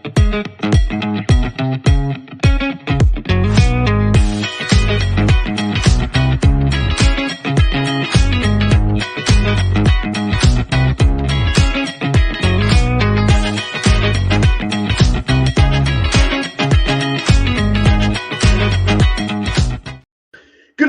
Good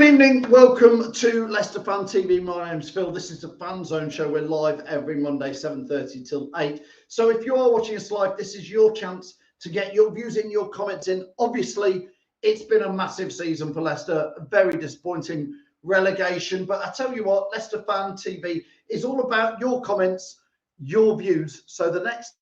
evening, welcome to Leicester Fan TV. My name's Phil. This is the Fanzone show. We're live every Monday, 7:30 till 8. So if you are watching us live, this is your chance to get your views in, your comments in. Obviously, it's been a massive season for Leicester, a very disappointing relegation. But I tell you what, Leicester Fan TV is all about your comments, your views. So the next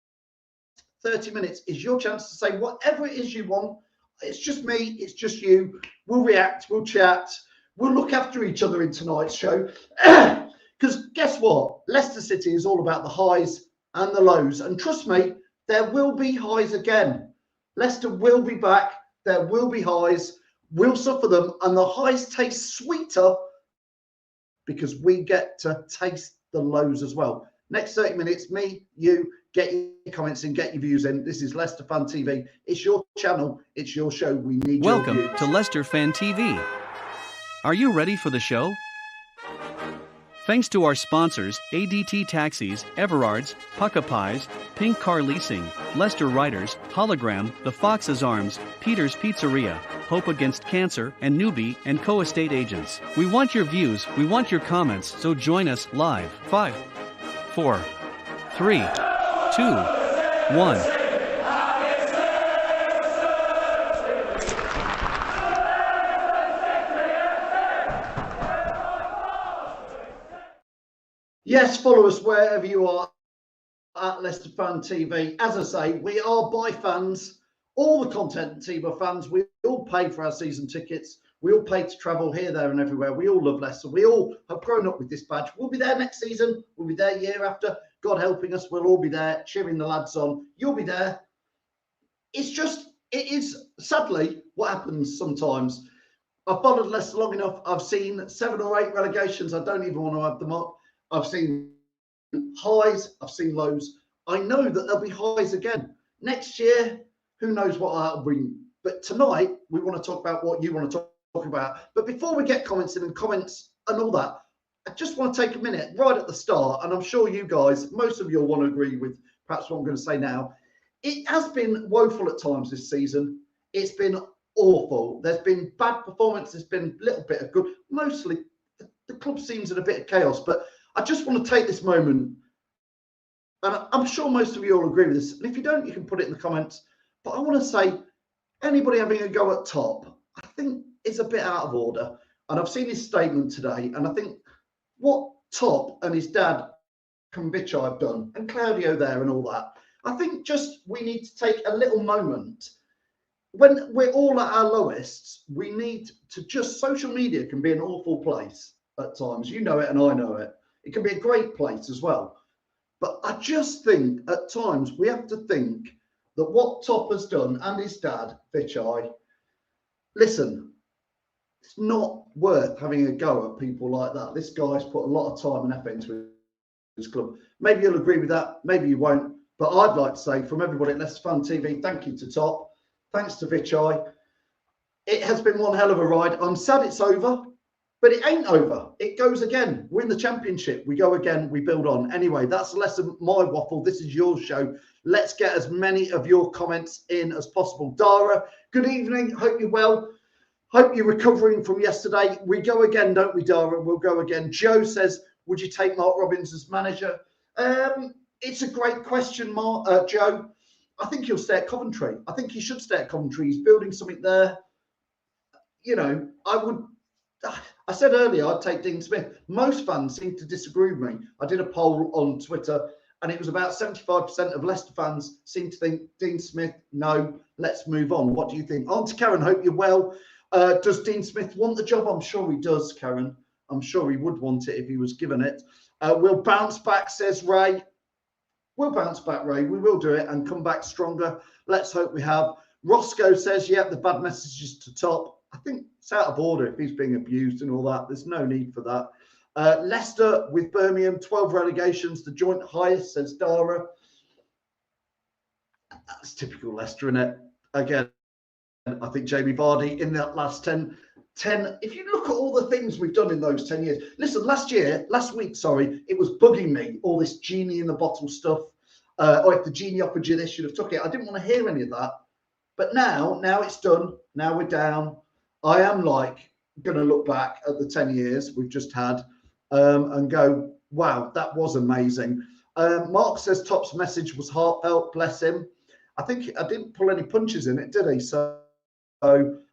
30 minutes is your chance to say whatever it is you want. It's just me, it's just you. We'll react, we'll chat, we'll look after each other in tonight's show. Because guess what? Leicester City is all about the highs and the lows. And trust me, there will be highs again. Leicester will be back. There will be highs. We'll suffer them. And the highs taste sweeter because we get to taste the lows as well. Next 30 minutes, me, you, get your comments in, get your views in. This is Leicester Fan TV. It's your channel. It's your show. We need your views. Welcome to Leicester Fan TV. Are you ready for the show? Thanks to our sponsors, ADT Taxis, Everard's, Pucka Pies, Pink Car Leasing, Leicester Riders, Hologram, The Fox's Arms, Peter's Pizzeria, Hope Against Cancer, and Newbie and Co-Estate Agents. We want your views, we want your comments, so join us live. 5, 4, 3, 2, 1. Yes, follow us wherever you are at Leicester Fan TV. As I say, we are by fans. All the content team are fans. We all pay for our season tickets. We all pay to travel here, there and everywhere. We all love Leicester. We all have grown up with this badge. We'll be there next season. We'll be there year after. God helping us, we'll all be there cheering the lads on. You'll be there. It is sadly what happens sometimes. I've followed Leicester long enough. I've seen 7 or 8 relegations. I don't even want to add them up. I've seen highs. I've seen lows. I know that there'll be highs again. Next year, who knows what that'll bring. But tonight, we want to talk about what you want to talk about. But before we get comments in and comments and all that, I just want to take a minute right at the start, and I'm sure you guys, most of you will want to agree with perhaps what I'm going to say now. It has been woeful at times this season. It's been awful. There's been bad performance. There's been a little bit of good. Mostly, the club seems in a bit of chaos. But I just want to take this moment, and I'm sure most of you will agree with this. And if you don't, you can put it in the comments. But I want to say, anybody having a go at Top, I think is a bit out of order. And I've seen his statement today, and I think what Top and his dad, Convicha, have done, and Claudio there and all that, I think just we need to take a little moment. When we're all at our lowest, we need to just, social media can be an awful place at times. You know it and I know it. It can be a great place as well. But I just think at times we have to think that what Top has done and his dad, Vichai, listen, it's not worth having a go at people like that. This guy's put a lot of time and effort into his club. Maybe you'll agree with that. Maybe you won't. But I'd like to say from everybody at Leicester Fan TV, thank you to Top. Thanks to Vichai. It has been one hell of a ride. I'm sad it's over, but it ain't over. It goes again. We're in the Championship. We go again. We build on. Anyway, that's less of my waffle. This is your show. Let's get as many of your comments in as possible. Dara, good evening. Hope you're well. Hope you're recovering from yesterday. We go again, don't we, Dara? We'll go again. Joe says, would you take Mark Robins as manager? It's a great question, Mark, Joe. I think he'll stay at Coventry. I think he should stay at Coventry. He's building something there. You know, I said earlier I'd take Dean Smith. Most fans seem to disagree with me. I did a poll on Twitter, and it was about 75% of Leicester fans seem to think Dean Smith, no, let's move on. What do you think? On to Karen, hope you're well. Does Dean Smith want the job? I'm sure he does, Karen. I'm sure he would want it if he was given it. We'll bounce back, says Ray. We'll bounce back, Ray. We will do it and come back stronger. Let's hope we have. Roscoe says, yeah, the bad messages to Top. I think it's out of order if he's being abused and all that. There's no need for that. Leicester with Birmingham, 12 relegations, the joint highest, says Dara. That's typical Leicester, isn't it? Again, I think Jamie Vardy in that last 10, if you look at all the things we've done in those 10 years. Listen, last week, it was bugging me, all this genie in the bottle stuff. Or if the genie offered you this, you'd have took it. I didn't want to hear any of that. But now it's done. Now we're down. I am going to look back at the 10 years we've just had and go, wow, that was amazing. Mark says Top's message was heartfelt. Bless him. I think I didn't pull any punches in it, did he? So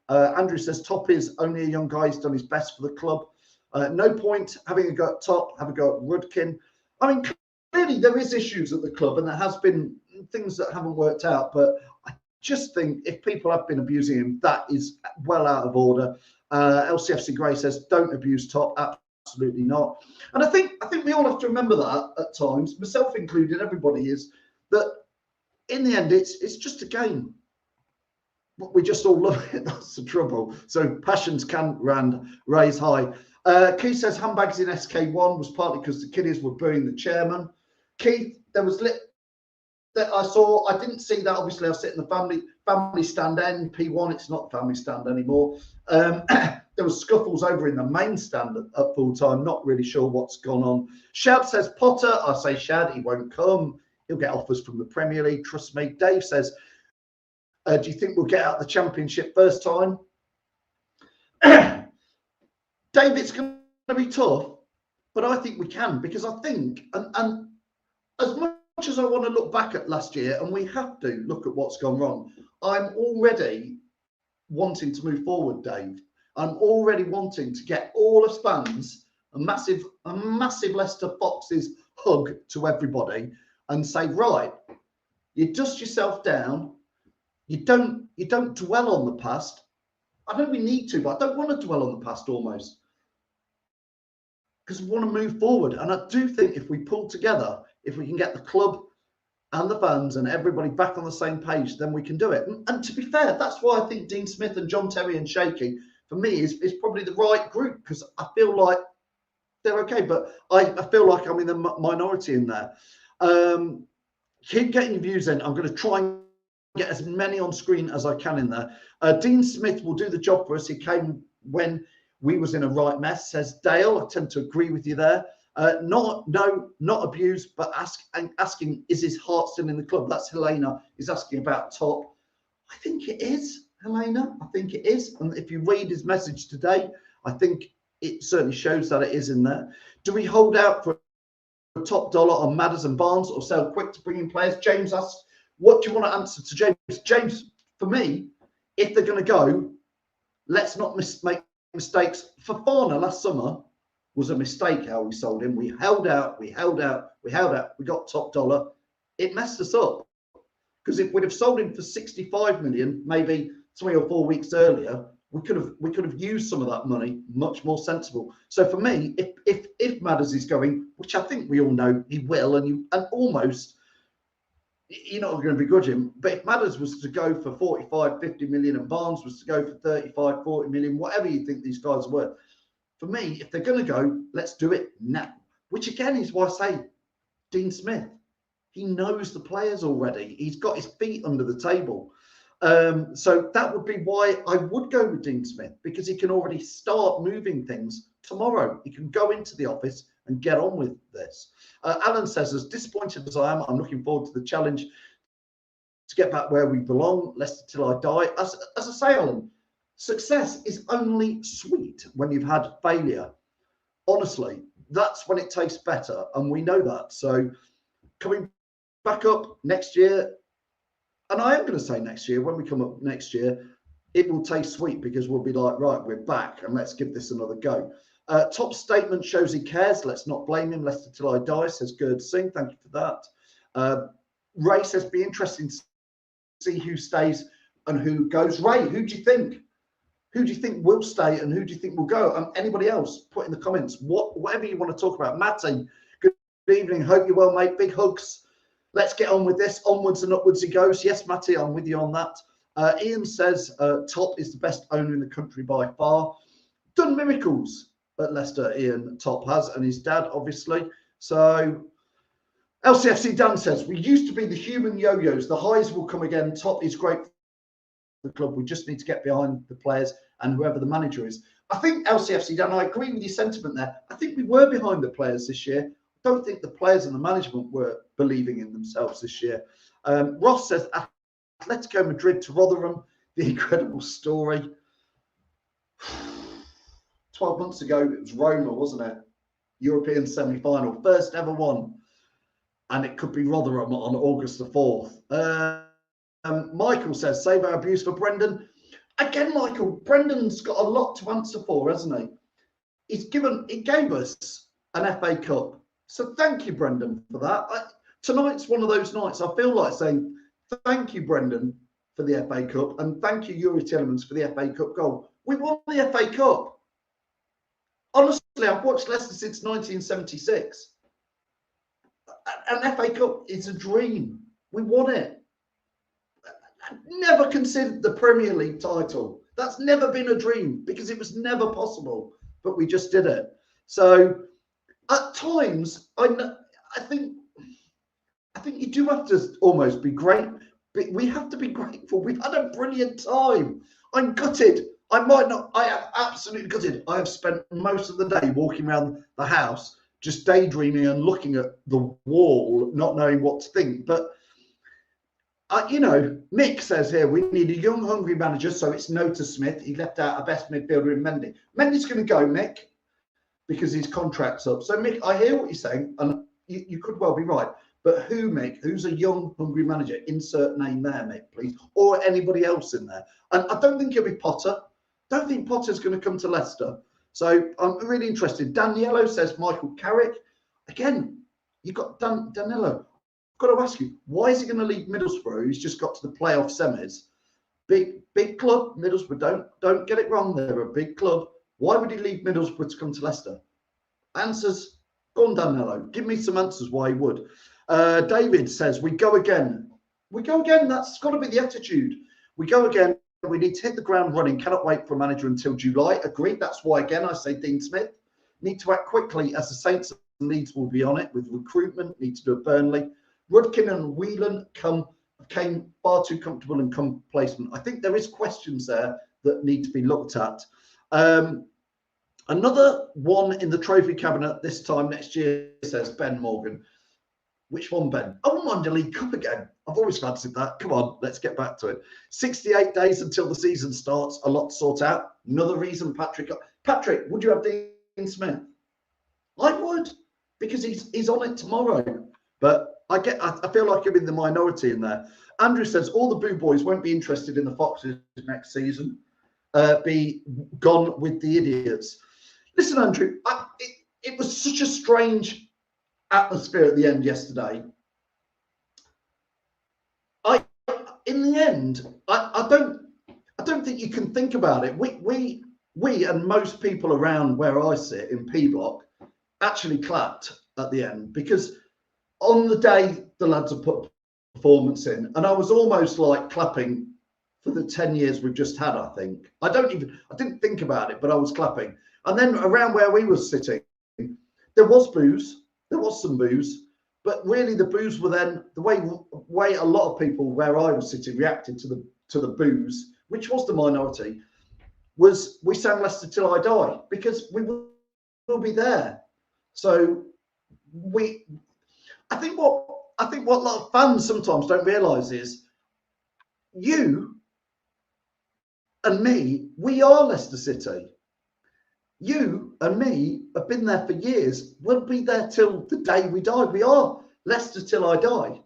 Andrew says Top is only a young guy. He's done his best for the club. No point having a go at Top, have a go at Rudkin. I mean, clearly there is issues at the club and there has been things that haven't worked out. But I just think if people have been abusing him, that is well out of order. LCFC Gray says don't abuse Top. Absolutely not. And I think we all have to remember that at times, myself included, everybody, is that in the end it's just a game. But we just all love it. That's the trouble. So passions can raise high. Keith says handbags in SK1 was partly because the kiddies were booing the chairman. Keith, there was that I saw. I didn't see that. Obviously, I sit in the family stand NP1. It's not the family stand anymore. There was scuffles over in the main stand at full time. Not really sure what's gone on. Shad says Potter. I say Shad. He won't come. He'll get offers from the Premier League. Trust me. Dave says, do you think we'll get out the Championship first time? Dave, it's going to be tough, but I think we can, because I think, and as much as I want to look back at last year, and we have to look at what's gone wrong, I'm already wanting to move forward, Dave. I'm already wanting to get all us fans a massive Leicester Foxes hug to everybody and say, right, you dust yourself down. You don't dwell on the past. I know we need to, but I don't want to dwell on the past almost, because we want to move forward. And I do think if we pull together, if we can get the club and the fans and everybody back on the same page, then we can do it. And to be fair, that's why I think Dean Smith and John Terry and Shaky, for me, is probably the right group, because I feel like they're okay, but I feel like I'm in the minority in there. Keep getting your views in. I'm going to try and get as many on screen as I can in there. Dean Smith will do the job for us. He came when we was in a right mess, says Dale. I tend to agree with you there. Not abuse, but asking, is his heart still in the club? That's Helena is asking about Top. I think it is, Helena. I think it is. And if you read his message today, I think it certainly shows that it is in there. Do we hold out for a top dollar on Madders and Barnes or sell quick to bring in players? James asks, what do you want to answer to James? James, for me, if they're going to go, let's not make mistakes. Fofana last summer was a mistake how we sold him. We held out. We got top dollar. It messed us up, because if we'd have sold him for 65 million, maybe 3 or 4 weeks earlier, we could have used some of that money much more sensible. So for me, if Madders is going, which I think we all know he will, and almost, you're not going to begrudge him, but if Madders was to go for 45, 50 million and Barnes was to go for 35, 40 million, whatever you think these guys are worth, for me, if they're going to go, let's do it now. Which again is why I say Dean Smith. He knows the players already. He's got his feet under the table. So that would be why I would go with Dean Smith, because he can already start moving things tomorrow. He can go into the office and get on with this. Alan says, as disappointed as I am, I'm looking forward to the challenge to get back where we belong, Leicester till I die. As I say, Alan, success is only sweet when you've had failure. Honestly, that's when it tastes better, and we know that. So coming back up next year, and I am going to say next year, when we come up next year, it will taste sweet, because we'll be like, right, we're back and let's give this another go. Top statement shows he cares. Let's not blame him. Leicester till I die, says Gerd Singh. Thank you for that. Ray says, be interesting to see who stays and who goes. Ray, who do you think? Who do you think will stay and who do you think will go? Anybody else, put in the comments whatever you want to talk about. Matty, good evening. Hope you're well, mate. Big hugs. Let's get on with this. Onwards and upwards he goes. Yes, Matty, I'm with you on that. Ian says Top is the best owner in the country by far. Done miracles at Leicester, Ian Top has, and his dad, obviously. So LCFC Dan says, we used to be the human yo-yos. The highs will come again. Top is great for the club. We just need to get behind the players and whoever the manager is. I think LCFC Dan, I agree with your sentiment there. I think we were behind the players this year. I don't think the players and the management were believing in themselves this year. Ross says, Atletico Madrid to Rotherham, the incredible story. 12 months ago, it was Roma, wasn't it? European semi-final, first ever one. And it could be Rotherham on August the 4th. Michael says, save our abuse for Brendan. Again, Michael, Brendan's got a lot to answer for, hasn't he? He gave us an FA Cup. So thank you, Brendan, for that. Tonight's one of those nights I feel like saying, thank you, Brendan, for the FA Cup. And thank you, Yuri Tielemans, for the FA Cup goal. We won the FA Cup. Honestly, I've watched Leicester since 1976. An FA Cup is a dream. We won it. I never considered the Premier League title. That's never been a dream because it was never possible, but we just did it. So at times, I think you do have to almost be great. We have to be grateful. We've had a brilliant time. I'm gutted. I am absolutely gutted. I have spent most of the day walking around the house just daydreaming and looking at the wall, not knowing what to think. But, Mick says here, we need a young, hungry manager, so it's no to Smith. He left out a best midfielder in Mendy. Mendy's going to go, Mick, because his contract's up. So, Mick, I hear what you're saying, and you could well be right. But who, Mick? Who's a young, hungry manager? Insert name there, Mick, please. Or anybody else in there. And I don't think it'll be Potter. Don't think Potter's going to come to Leicester. So I'm really interested. Daniello says Michael Carrick. Again, you've got Danilo. I've got to ask you, why is he going to leave Middlesbrough? He's just got to the playoff semis. Big club, Middlesbrough. Don't get it wrong. They're a big club. Why would he leave Middlesbrough to come to Leicester? Answers. Go on, Danilo. Give me some answers why he would. David says, we go again. We go again. That's got to be the attitude. We go again. We need to hit the ground running. Cannot wait for a manager until July. Agreed. That's why, again, I say Dean Smith. Need to act quickly as the Saints and Leeds will be on it with recruitment. Need to do it Burnley. Rudkin and Whelan came far too comfortable and complacent. I think there is questions there that need to be looked at. Another one in the trophy cabinet this time next year, says Ben Morgan. Which one, Ben? I wouldn't mind a League Cup again. I've always fancied that. Come on, let's get back to it. 68 days until the season starts. A lot to sort out. Another reason, Patrick. Patrick, would you have Dean Smith? I would, because he's on it tomorrow. But I feel like I'm in the minority in there. Andrew says all the Boo Boys won't be interested in the Foxes next season. Be gone with the idiots. Listen, Andrew, it was such a strange atmosphere at the end yesterday. In the end, I don't think you can think about it. We and most people around where I sit in P Block actually clapped at the end, because on the day the lads have put performance in, and I was almost like clapping for the 10 years we've just had. I think I didn't think about it, but I was clapping. And then around where we were sitting, there was boos. There was some boos, but really the boos were then the way a lot of people where I was sitting reacted to the boos, which was the minority, was we sang Leicester Till I Die, because we will be there. So I think what a lot of fans sometimes don't realise is you and me, we are Leicester City. You and me have been there for years. We'll be there till the day we die. We are Leicester Till I Die.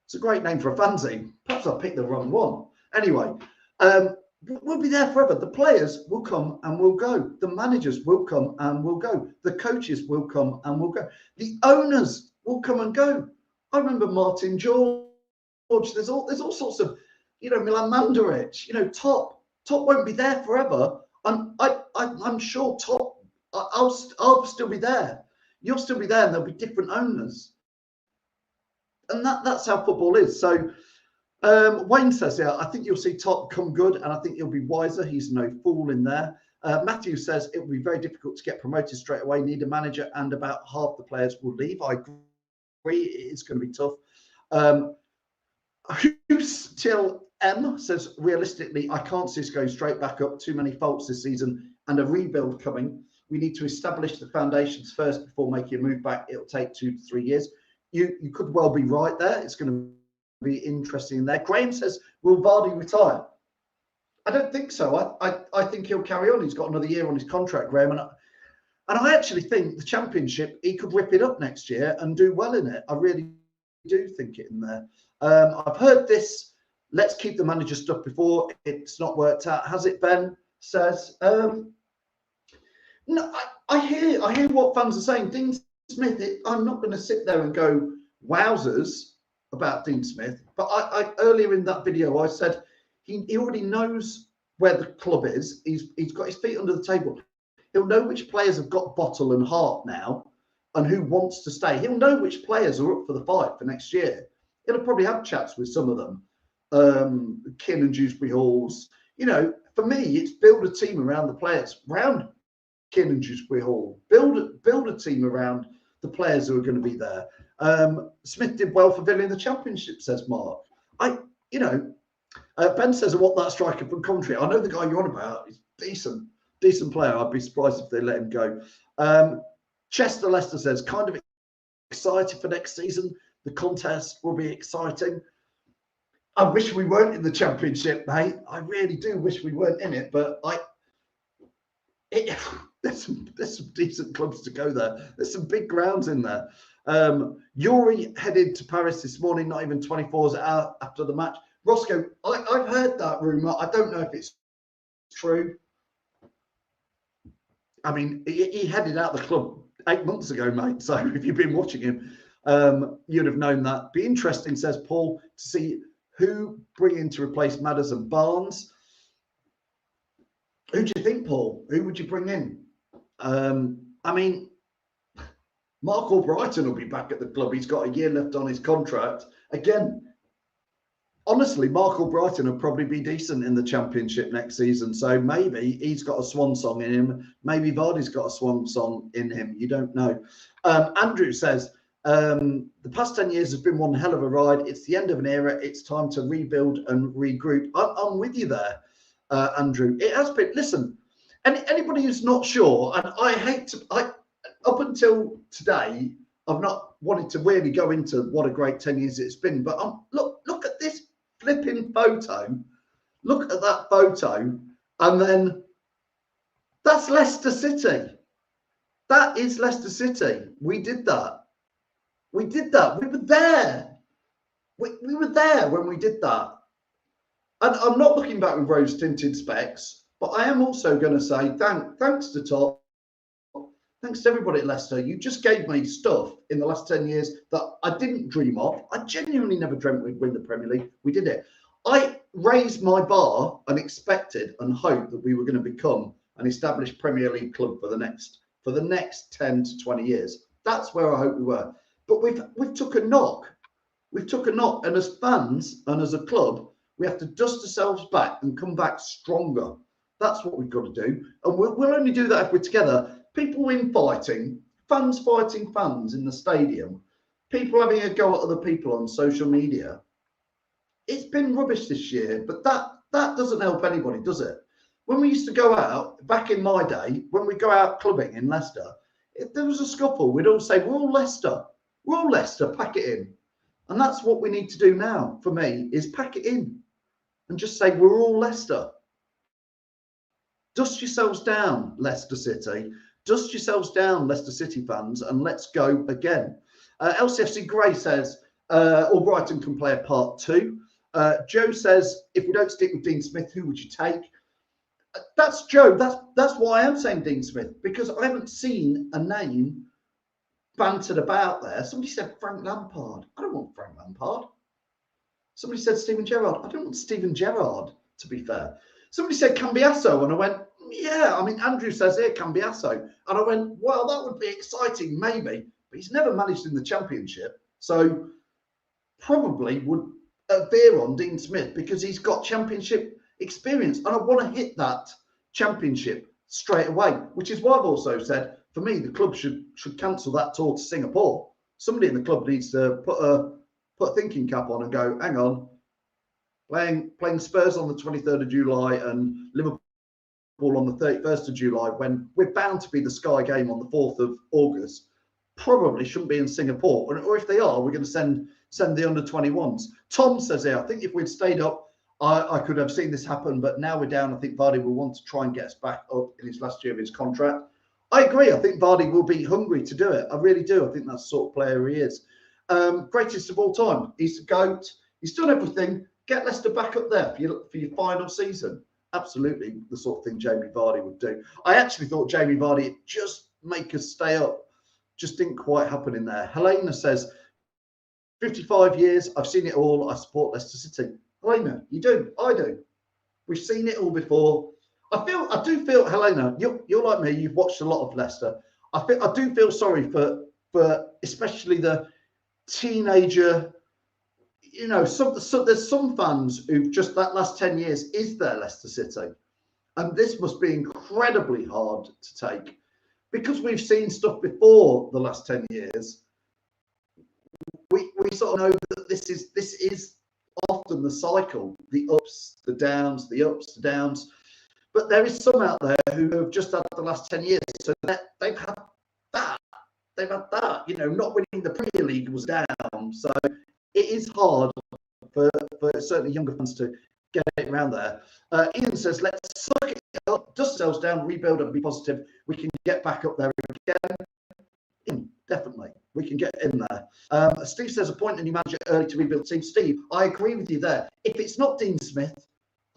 It's a great name for a fanzine. Perhaps I picked the wrong one. Anyway, we'll be there forever. The players will come and will go. The managers will come and will go. The coaches will come and will go. The owners will come and go. I remember Martin George. There's all sorts of, Milan Mandaric. Top won't be there forever. I'm sure Top, I'll still be there. You'll still be there, and there'll be different owners. And that's how football is. So Wayne says, yeah, I think you'll see Top come good, and I think he'll be wiser. He's no fool in there. Matthew says it will be very difficult to get promoted straight away. Need a manager, and about half the players will leave. I It's going to be tough. Who's till M says, realistically, I can't see us going straight back up. Too many faults this season and a rebuild coming. We need to establish the foundations first before making a move back. It'll take 2 to 3 years. You could well be right there. It's going to be interesting there. Graham says, will Vardy retire? I don't think so. I think he'll carry on. He's got another year on his contract, Graham. And I actually think the Championship, he could rip it up next year and do well in it. I really do think it in there. I've heard this, let's keep the manager stuff before it's not worked out. Has it, Ben says? No, I hear what fans are saying. Dean Smith, I'm not going to sit there and go wowzers about Dean Smith. But I earlier in that video, I said he already knows where the club is. He's got his feet under the table. He'll know which players have got bottle and heart now and who wants to stay. He'll know which players are up for the fight for next year. He'll probably have chats with some of them. Kin and Dewsbury Halls. You know, for me, it's build a team around the players, around Kin and Dewsbury Hall. Build a team around the players who are going to be there. Smith did well for Villa in the Championship, says Mark. Ben says, I want that striker from Coventry. I know the guy you're on about. He's decent player. I'd be surprised if they let him go. Chester Leicester says, kind of excited for next season. The contest will be exciting. I wish we weren't in the Championship, mate. I really do wish we weren't in it, but there's some decent clubs to go there. There's some big grounds in there. Yuri headed to Paris this morning, not even 24 hours after the match. Roscoe, I've heard that rumour. I don't know if it's true. I mean, he headed out the club 8 months ago, mate. So if you've been watching him, you'd have known that. Be interesting, says Paul, to see who bring in to replace Madders and Barnes. Who do you think, Paul? Who would you bring in? I mean, Mark Albrighton will be back at the club. He's got a year left on his contract. Again, honestly, Mark Albrighton will probably be decent in the Championship next season. So maybe he's got a swan song in him. Maybe Vardy's got a swan song in him. You don't know. Andrew says, the past 10 years has been one hell of a ride. It's the end of an era. It's time to rebuild and regroup. I'm with you there, Andrew. It has been. Listen, anybody who's not sure, and up until today, I've not wanted to really go into what a great 10 years it's been. But look at this flipping photo. Look at that photo. And then that's Leicester City. That is Leicester City. We did that. We did that. We were there. We were there when we did that. And I'm not looking back with rose-tinted specs, but I am also going to say thanks to Top. Thanks to everybody at Leicester. You just gave me stuff in the last 10 years that I didn't dream of. I genuinely never dreamt we'd win the Premier League. We did it. I raised my bar and expected and hoped that we were going to become an established Premier League club for the next 10 to 20 years. That's where I hope we were. But we've took a knock. We've took a knock. And as fans and as a club, we have to dust ourselves back and come back stronger. That's what we've got to do. And we'll only do that if we're together. People infighting, fans fighting fans in the stadium, people having a go at other people on social media. It's been rubbish this year, but that doesn't help anybody, does it? When we used to go out, back in my day, when we go out clubbing in Leicester, if there was a scuffle, we'd all say, we're all Leicester. We're all Leicester, pack it in. And that's what we need to do now, for me, is pack it in and just say, we're all Leicester. Dust yourselves down, Leicester City. Dust yourselves down, Leicester City fans, and let's go again. LCFC Gray says, Albrighton can play a part 2. Joe says, if we don't stick with Dean Smith, who would you take? That's Joe. That's why I am saying Dean Smith, because I haven't seen a name bantered about there. Somebody said Frank Lampard. I don't want Frank Lampard. Somebody said Steven Gerrard. I don't want Steven Gerrard, to be fair. Somebody said Cambiasso, and I went, yeah, I mean, Andrew says here, Cambiasso. And I went, well, that would be exciting, maybe. But he's never managed in the Championship. So probably would veer on Dean Smith because he's got Championship experience. And I want to hit that Championship straight away, which is why I've also said, for me, the club should cancel that tour to Singapore. somebody in the club needs to put a thinking cap on and go, hang on, playing Spurs on the 23rd of July and Liverpool on the 31st of July, when we're bound to be the Sky game on the 4th of August, probably shouldn't be in Singapore. Or if they are, we're going to send the under-21s. Tom says here, I think if we'd stayed up, I could have seen this happen, but now we're down. I think Vardy will want to try and get us back up in his last year of his contract. I agree. I think Vardy will be hungry to do it. I really do. I think that's the sort of player he is. Greatest of all time. He's the GOAT. He's done everything. Get Leicester back up there for your final season. Absolutely the sort of thing Jamie Vardy would do. I actually thought Jamie Vardy would just make us stay up. Just didn't quite happen in there. Helena says, 55 years, I've seen it all. I support Leicester City. Helena, you do. I do. We've seen it all before. I do feel, Helena, you're like me. You've watched a lot of Leicester. I do feel sorry for especially the teenager. You know, there's some fans who've just that last 10 years is their Leicester City, and this must be incredibly hard to take because we've seen stuff before the last 10 years. We sort of know that this is often the cycle, the ups, the downs, the ups, the downs. But there is some out there who have just had the last 10 years. So they've had that. They've had that. You know, not winning the Premier League was down. So it is hard for certainly younger fans to get it around there. Ian says, let's suck it up, dust ourselves down, rebuild and be positive. We can get back up there again. Definitely. We can get in there. Steve says, appoint a new manager early to rebuild the team. Steve, I agree with you there. If it's not Dean Smith,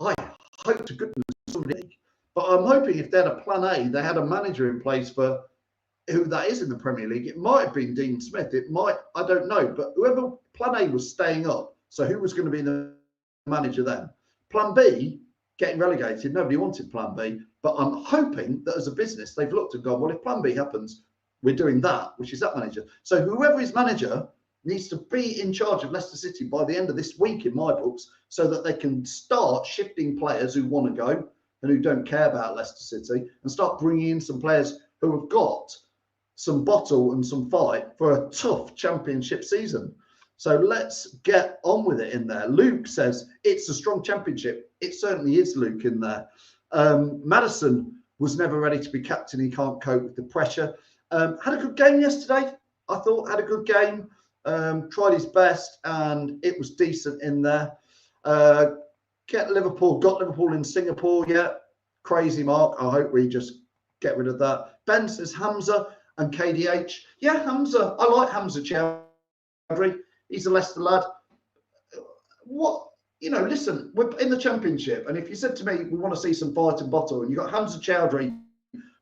I hope to goodness somebody. But I'm hoping if they had a plan A, they had a manager in place for who that is in the Premier League. It might have been Dean Smith. It might, I don't know. But whoever plan A was staying up. So who was going to be the manager then? Plan B, getting relegated. Nobody wanted plan B. But I'm hoping that as a business, they've looked and gone, well, if plan B happens, we're doing that, which is that manager. So whoever is manager needs to be in charge of Leicester City by the end of this week in my books so that they can start shifting players who want to go and who don't care about Leicester City and start bringing in some players who have got some bottle and some fight for a tough championship season. So let's get on with it in there. Luke says it's a strong championship. It certainly is, Luke, in there. Madison was never ready to be captain. He can't cope with the pressure. Had a good game yesterday. I thought had a good game. Tried his best and it was decent in there. Got Liverpool in Singapore. Yeah, crazy mark. I hope we just get rid of that. Ben says Hamza and KDH. Yeah, Hamza. I like Hamza Chowdhury. He's a Leicester lad. What, you know, listen, we're in the championship. And if you said to me, we want to see some fight and bottle, and you got Hamza Chowdhury,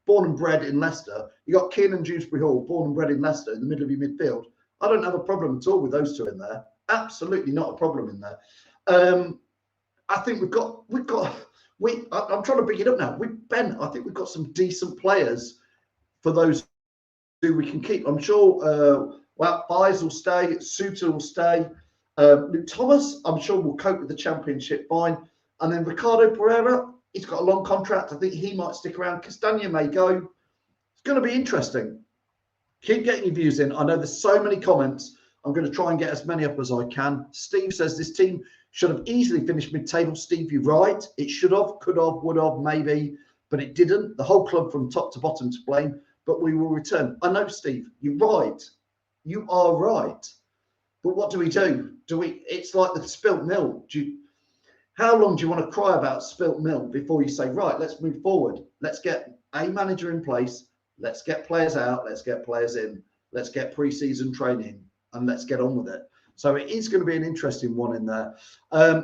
born and bred in Leicester, you got Kiernan Dewsbury Hall, born and bred in Leicester, in the middle of your midfield. I don't have a problem at all with those two in there. Absolutely not a problem in there. I think I'm trying to bring it up now. Ben, I think we've got some decent players for those who we can keep. I'm sure Byes will stay, Suter will stay. Luke Thomas, I'm sure will cope with the championship fine. And then Ricardo Pereira, he's got a long contract. I think he might stick around. Castagna may go. It's going to be interesting. Keep getting your views in. I know there's so many comments. I'm going to try and get as many up as I can. Steve says this team should have easily finished mid-table. Steve, you're right. It should have, could have, would have, maybe, but it didn't. The whole club from top to bottom to blame, but we will return. I know, Steve, you're right. You are right. But what do we do? It's like the spilt milk. How long do you want to cry about spilt milk before you say, right, let's move forward. Let's get a manager in place. Let's get players out. Let's get players in. Let's get pre-season training and let's get on with it. So it is going to be an interesting one in there.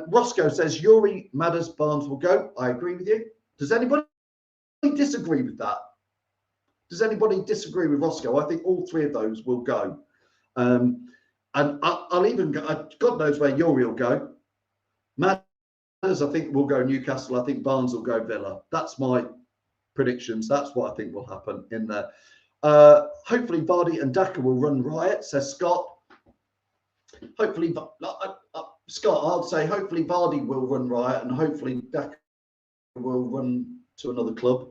Roscoe says, Yuri, Madders, Barnes will go. I agree with you. Does anybody disagree with that? Does anybody disagree with Roscoe? I think all three of those will go. And I'll even go, God knows where Yuri will go. Madders, I think, will go Newcastle. I think Barnes will go Villa. That's my predictions. That's what I think will happen in there. Hopefully Vardy and Daka will run riot, says Scott. Hopefully, Scott, I'll say hopefully Vardy will run riot and hopefully Daka will run to another club.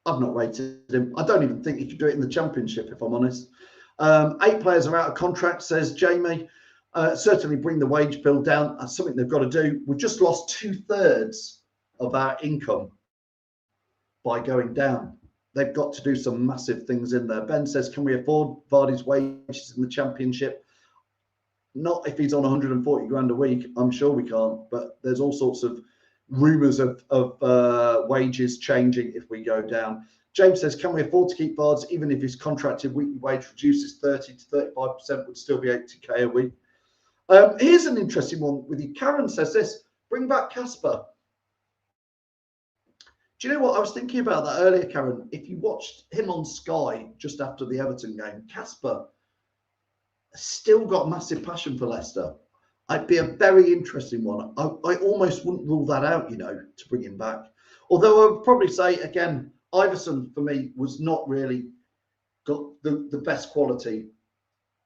I've not rated him. I don't even think he could do it in the championship, if I'm honest. 8 players are out of contract, says Jamie. Certainly bring the wage bill down. That's something they've got to do. We've just lost 2/3 of our income by going down. They've got to do some massive things in there. Ben says, can we afford Vardy's wages in the Championship? Not if he's on 140 grand a week. I'm sure we can't. But there's all sorts of rumours of wages changing if we go down. James says, can we afford to keep Vards even if his contracted weekly wage reduces 30 to 35%, would still be 80k a week? Here's an interesting one with you. Karen says this, bring back Casper. Do you know what? I was thinking about that earlier, Karen. If you watched him on Sky just after the Everton game, Casper still got massive passion for Leicester. It'd be a very interesting one. I almost wouldn't rule that out, you know, to bring him back. Although I would probably say, again, Iverson, for me, was not really got the best quality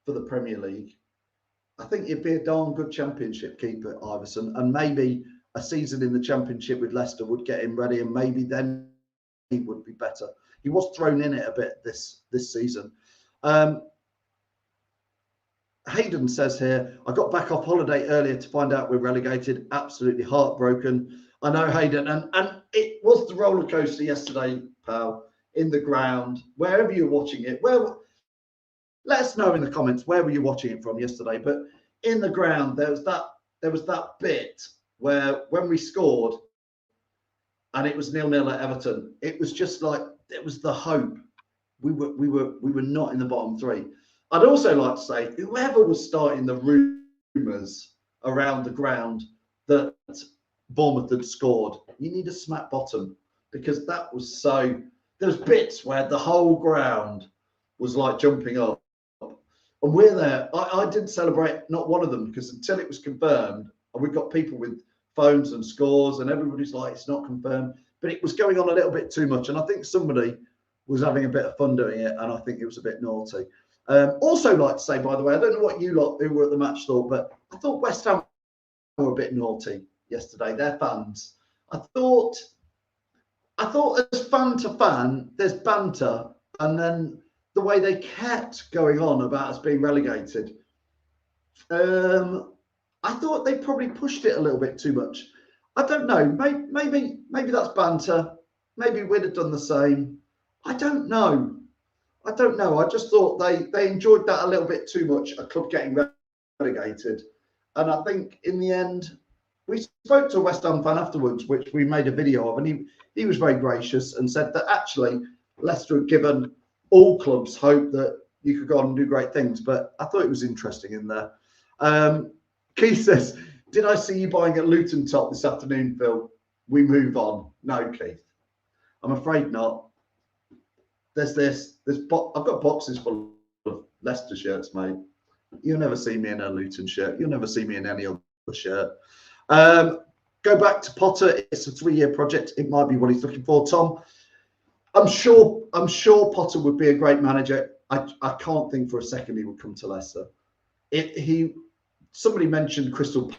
for the Premier League. I think he'd be a darn good Championship keeper, Iverson, and maybe a season in the Championship with Leicester would get him ready, and maybe then he would be better. He was thrown in it a bit this season. Hayden says here, I got back off holiday earlier to find out we're relegated. Absolutely heartbroken. I know, Hayden, and it was the roller coaster yesterday, pal, in the ground, wherever you're watching it. Let us know in the comments where were you watching it from yesterday. But in the ground, there was that bit where when we scored and it was 0-0 at Everton, it was just like it was the hope. We were not in the bottom three. I'd also like to say, whoever was starting the rumours around the ground that Bournemouth had scored, you need a smack bottom, because that was so. There's bits where the whole ground was like jumping up, and we're there. I didn't celebrate not one of them, because until it was confirmed, and we've got people with phones and scores, and everybody's like, it's not confirmed, but it was going on a little bit too much, and I think somebody was having a bit of fun doing it, and I think it was a bit naughty. Also, like to say, by the way, I don't know what you lot who were at the match thought, but I thought West Ham were a bit naughty yesterday. Their fans. I thought as fan to fan, there's banter, and then the way they kept going on about us being relegated. I thought they probably pushed it a little bit too much. I don't know. Maybe that's banter. Maybe we'd have done the same. I don't know. I just thought they enjoyed that a little bit too much, a club getting relegated. And I think in the end, we spoke to a West Ham fan afterwards, which we made a video of, and he was very gracious and said that actually Leicester had given all clubs hope that you could go on and do great things. But I thought it was interesting in there. Keith says, did I see you buying a Luton top this afternoon, Phil? We move on. No, Keith. I'm afraid not. I've got boxes full of Leicester shirts, mate. You'll never see me in a Luton shirt. You'll never see me in any other shirt. Go back to Potter. It's a 3-year project. It might be what he's looking for, Tom. I'm sure Potter would be a great manager. I can't think for a second he would come to Leicester. Somebody mentioned Crystal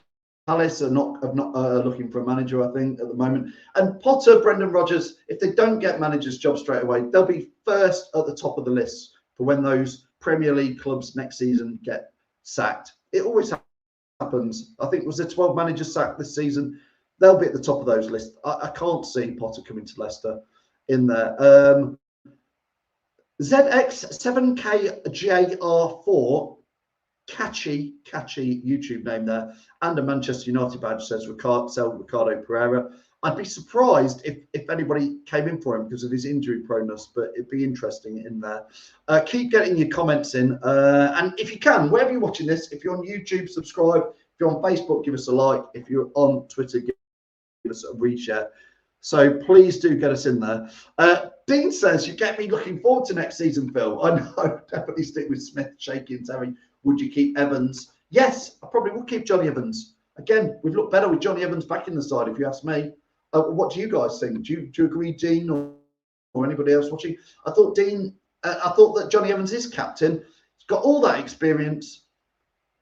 Palace are not looking for a manager, I think, at the moment. And Potter, Brendan Rodgers, if they don't get managers' job straight away, they'll be first at the top of the list for when those Premier League clubs next season get sacked. It always happens. I think it was a 12 managers sacked this season. They'll be at the top of those lists. I can't see Potter coming to Leicester in there. ZX7KJR4. Catchy YouTube name there, and a Manchester United badge, says Ricardo Pereira. I'd be surprised if anybody came in for him because of his injury proneness, but it'd be interesting in there. Keep getting your comments in, and if you can, wherever you're watching this, if you're on YouTube, subscribe. If you're on Facebook, give us a like. If you're on Twitter, give us a reshare. So please do get us in there. Dean says, you get me looking forward to next season, Phil. I know, definitely stick with Smith, Shaky and Terry. Would you keep Evans? Yes, I probably would keep Johnny Evans. Again, we'd look better with Johnny Evans back in the side, if you ask me. What do you guys think? Do you agree, Dean, or anybody else watching? I thought that Johnny Evans is captain. He's got all that experience.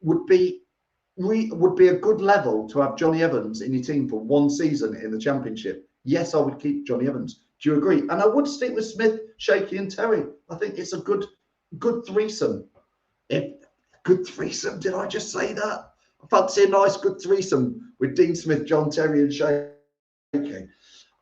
Would be a good level to have Johnny Evans in your team for one season in the Championship. Yes, I would keep Johnny Evans. Do you agree? And I would stick with Smith, Shaky and Terry. I think it's a good threesome. If good threesome, did I just say that? I fancy a nice good threesome with Dean Smith, John Terry, and Shaky.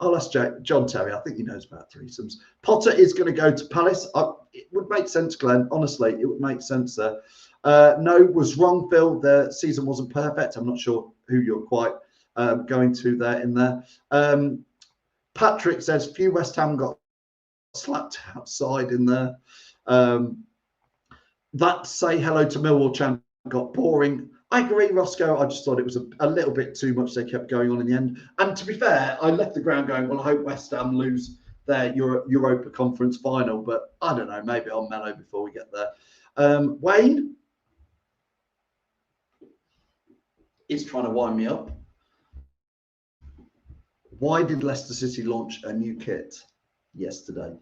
I'll ask John Terry. I think he knows about threesomes. Potter is going to go to Palace. It would make sense, Glenn. Honestly, it would make sense there. No, was wrong, Phil. The season wasn't perfect. I'm not sure who you're quite going to there in there. Patrick says few West Ham got slapped outside in there. That say hello to Millwall chant got boring. I agree, Roscoe. I just thought it was a little bit too much. They kept going on in the end. And to be fair, I left the ground going, well, I hope West Ham lose their Europa Conference final. But I don't know. Maybe I'll mellow before we get there. Wayne is trying to wind me up. Why did Leicester City launch a new kit yesterday?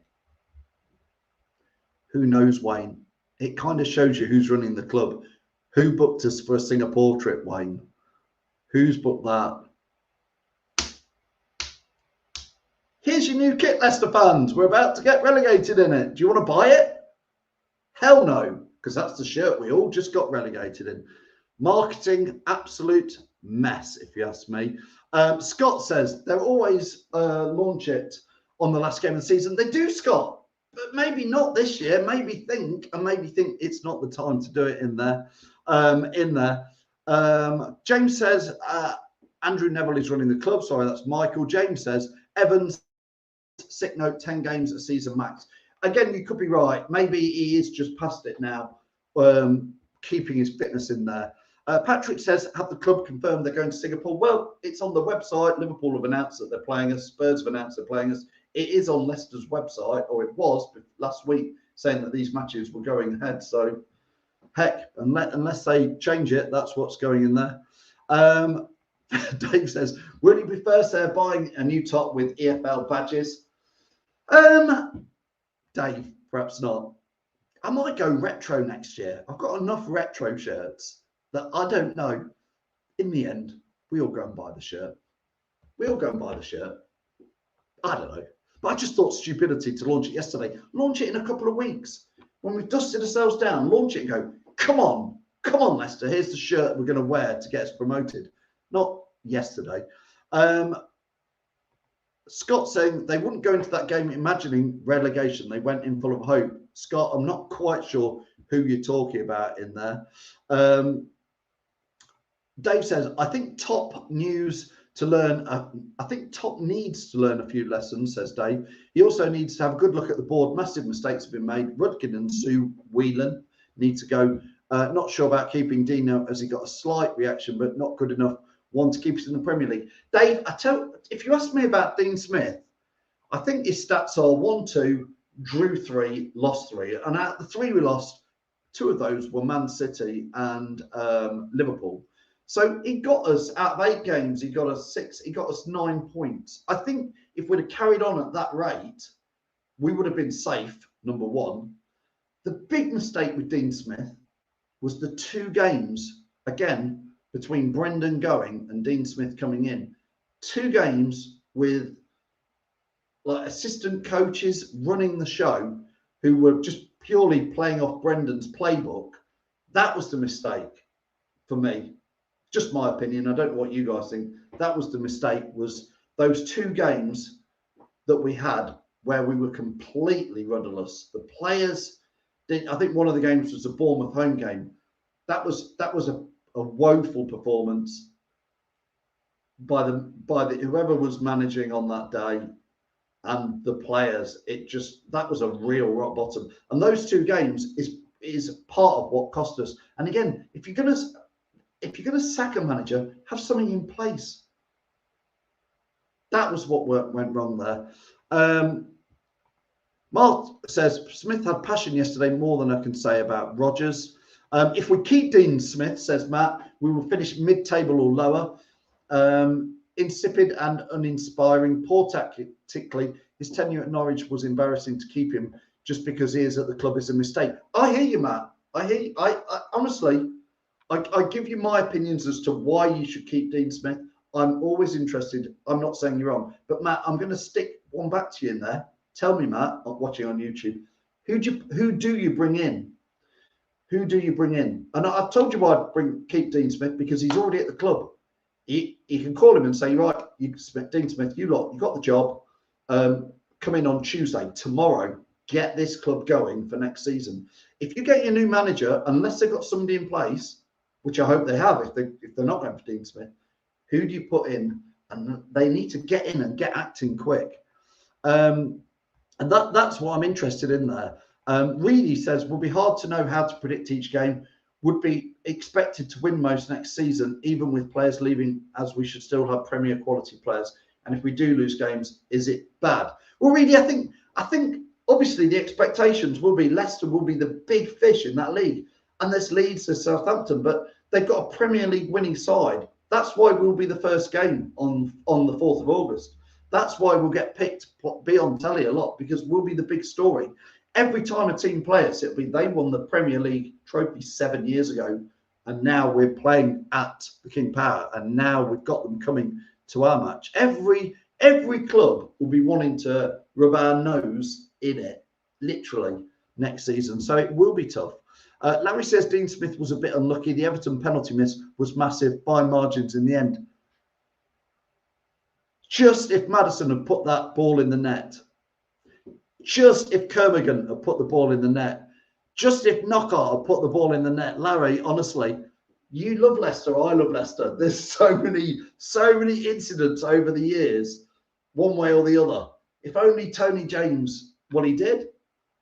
Who knows, Wayne? It kind of shows you who's running the club. Who booked us for a Singapore trip, Wayne? Who's booked that? Here's your new kit, Leicester fans. We're about to get relegated in it. Do you want to buy it? Hell no, because that's the shirt we all just got relegated in. Marketing, absolute mess, if you ask me. Scott says they'll always launch it on the last game of the season. They do, Scott, but maybe not this year. Maybe think it's not the time to do it in there. James says Andrew Neville is running the club. Sorry, that's Michael. James says Evans, sick note, 10 games a season max. Again, you could be right. Maybe he is just past it now, keeping his fitness in there. Patrick says, have the club confirmed they're going to Singapore? Well, it's on the website. Liverpool have announced that they're playing us. Spurs have announced they're playing us. It is on Leicester's website, or it was last week, saying that these matches were going ahead. So, heck, unless they change it, that's what's going in there. Dave says, will you be first there buying a new top with EFL badges? Dave, perhaps not. I might go retro next year. I've got enough retro shirts that I don't know. In the end, we all go and buy the shirt. I don't know. But I just thought stupidity to launch it yesterday. Launch it in a couple of weeks. When we've dusted ourselves down, launch it and go, come on, Leicester. Here's the shirt we're going to wear to get us promoted. Not yesterday. Scott saying they wouldn't go into that game imagining relegation. They went in full of hope. Scott, I'm not quite sure who you're talking about in there. Dave says, I think Top needs to learn a few lessons, says Dave. He also needs to have a good look at the board. Massive mistakes have been made. Rudkin and Sue Whelan need to go. Not sure about keeping Dino, as he got a slight reaction, but not good enough one to keep us in the Premier League. Dave, if you ask me about Dean Smith, I think his stats are 1-2, drew 3, lost 3. And out of the 3 we lost, 2 of those were Man City and Liverpool. So he got us, out of 8 games, he got us 6, he got us 9 points. I think if we'd have carried on at that rate, we would have been safe, number one. The big mistake with Dean Smith was the 2 games, again, between Brendan going and Dean Smith coming in. 2 games with like assistant coaches running the show who were just purely playing off Brendan's playbook. That was the mistake for me. Just my opinion. I don't know what you guys think. That was the mistake, was those 2 games that we had where we were completely rudderless. The players didn't. I think one of the games was a Bournemouth home game. That was a woeful performance by the whoever was managing on that day and the players. That was a real rock bottom. And those 2 games is part of what cost us. And again, if you're gonna sack a manager, have something in place. That was what went wrong there. Mark says Smith had passion yesterday, more than I can say about Rodgers. If we keep Dean Smith, says Matt, we will finish mid-table or lower. Insipid and uninspiring, poor tactically. His tenure at Norwich was embarrassing to keep him just because he is at the club is a mistake. I hear you, Matt. I hear you. I honestly, I give you my opinions as to why you should keep Dean Smith. I'm always interested. I'm not saying you're wrong. But, Matt, I'm going to stick one back to you in there. Tell me, Matt, watching on YouTube, who do you bring in? who do you bring in? And I've told you why I'd keep Dean Smith, because he's already at the club. You can call him and say, right, Dean Smith, you got the job. Come in on Tuesday, tomorrow, get this club going for next season. If you get your new manager, unless they've got somebody in place, which I hope they have, if they're not going for Dean Smith, who do you put in? And they need to get in and get acting quick. And that's what I'm interested in there. Reedy says, will be hard to know how to predict each game. Would be expected to win most next season, even with players leaving, as we should still have Premier quality players. And if we do lose games, is it bad? Well, Reedy, I think obviously the expectations will be Leicester will be the big fish in that league. And there's Leeds, there's Southampton, but they've got a Premier League winning side. That's why we'll be the first game on the 4th of August. That's why we'll get picked, be on telly a lot, because we'll be the big story. Every time a team plays, it'll be they won the Premier League trophy 7 years ago, and now we're playing at the King Power, and now we've got them coming to our match. Every club will be wanting to rub our nose in it, literally, next season. So it will be tough. Larry says Dean Smith was a bit unlucky. The Everton penalty miss was massive by margins in the end. Just if Maddison had put that ball in the net, just if Kermigan had put the ball in the net, just if Knockout had put the ball in the net, Larry, honestly, you love Leicester, I love Leicester. There's so many incidents over the years, one way or the other. If only Tony James, what he did.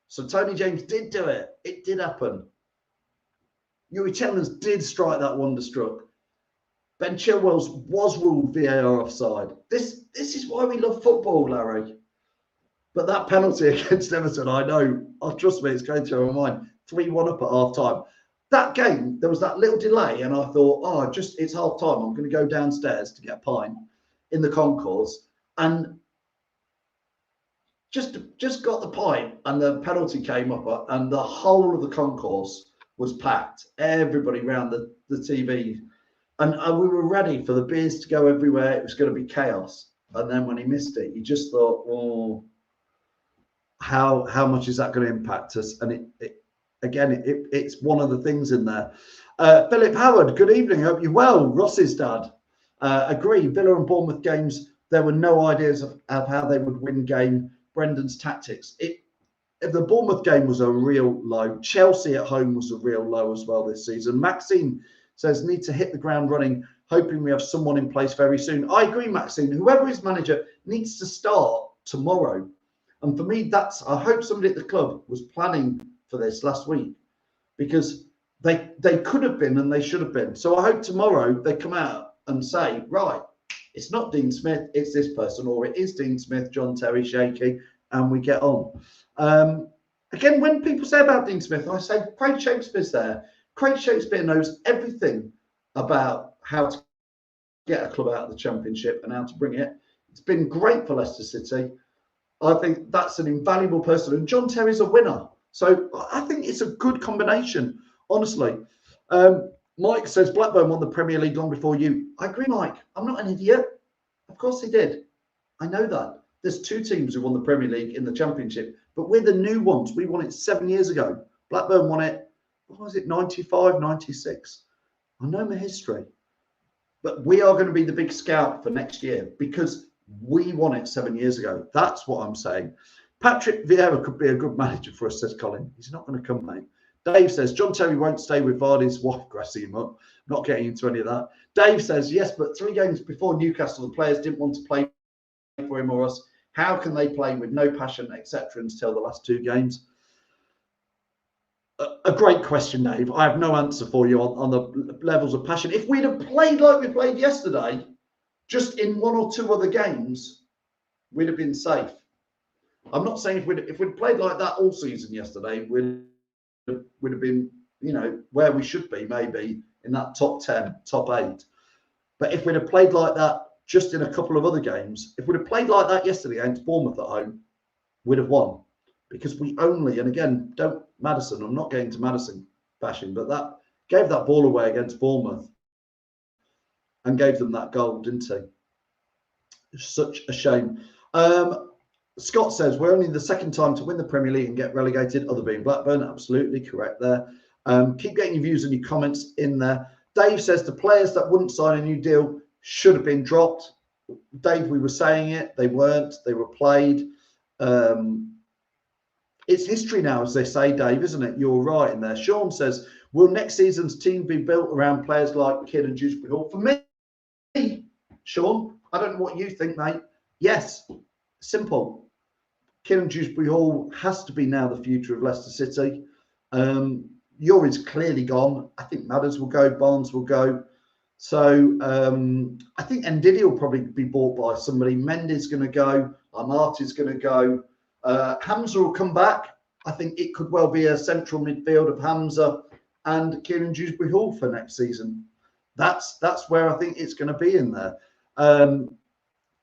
So Tony James did do it. It did happen. Yuri Tielemans did strike that wonderstruck. Ben Chilwell's was ruled VAR offside. This is why we love football, Larry. But that penalty against Everton, I know, trust me, it's going through my mind. 3-1 up at half-time. That game, there was that little delay, and I thought, it's half-time. I'm going to go downstairs to get a pint in the concourse. And just got the pint, and the penalty came up, and the whole of the concourse was packed. Everybody around the TV. And we were ready for the beers to go everywhere. It was going to be chaos. And then when he missed it, you just thought, how much is that going to impact us? And it's one of the things in there. Philip Howard, good evening. Hope you're well. Ross's dad. Agree. Villa and Bournemouth games, there were no ideas of how they would win game. Brendan's tactics. The Bournemouth game was a real low. Chelsea at home was a real low as well this season. Maxine says, need to hit the ground running, hoping we have someone in place very soon. I agree, Maxine. Whoever is manager needs to start tomorrow. And for me, I hope somebody at the club was planning for this last week, because they could have been and they should have been. So I hope tomorrow they come out and say, right, it's not Dean Smith, it's this person, or it is Dean Smith, John Terry, Shaky, and we get on. Again, when people say about Dean Smith, I say Craig Shakespeare's there. Craig Shakespeare knows everything about how to get a club out of the Championship and how to bring it. It's been great for Leicester City. I think that's an invaluable person. And John Terry's a winner. So I think it's a good combination, honestly. Mike says Blackburn won the Premier League long before you. I agree, Mike. I'm not an idiot. Of course he did. I know that. There's two teams who won the Premier League in the Championship, but we're the new ones. We won it 7 years ago. Blackburn won it, what was it, 95, 96? I know my history. But we are going to be the big scout for next year because we won it 7 years ago. That's what I'm saying. Patrick Vieira could be a good manager for us, says Colin. He's not going to come, mate. Dave says, John Terry won't stay with Vardy's wife, grassing him up. Not getting into any of that. Dave says, yes, but 3 games before Newcastle, the players didn't want to play for him or us. How can they play with no passion, etc., until the last 2 games? A great question, Dave. I have no answer for you on the levels of passion. If we'd have played like we played yesterday, just in 1 or 2 other games, we'd have been safe. I'm not saying if we'd played like that all season yesterday, we'd have been, where we should be, maybe in that top 10, top 8. But if we'd have played like that just in a couple of other games, if we'd have played like that yesterday against Bournemouth at home, we'd have won. Because we only, and again, Maddison, I'm not getting to Maddison bashing, but that gave that ball away against Bournemouth and gave them that goal, didn't he? It's such a shame. Scott says, we're only the second time to win the Premier League and get relegated, other being Blackburn. Absolutely correct there. Keep getting your views and your comments in there. Dave says the players that wouldn't sign a new deal should have been dropped. Dave, we were saying it. They weren't. They were played. It's history now, as they say, Dave, isn't it? You're right in there. Sean says, will next season's team be built around players like Kidd and Dewsbury Hall? For me, Sean, I don't know what you think, mate. Yes, simple. Kidd and Dewsbury Hall has to be now the future of Leicester City. Yuri's clearly gone. I think Madders will go. Barnes will go. So I think Ndidi will probably be bought by somebody. Mendy's going to go. Amati's going to go. Hamza will come back. I think it could well be a central midfield of Hamza and Kieran Dewsbury Hall for next season. That's where I think it's going to be in there.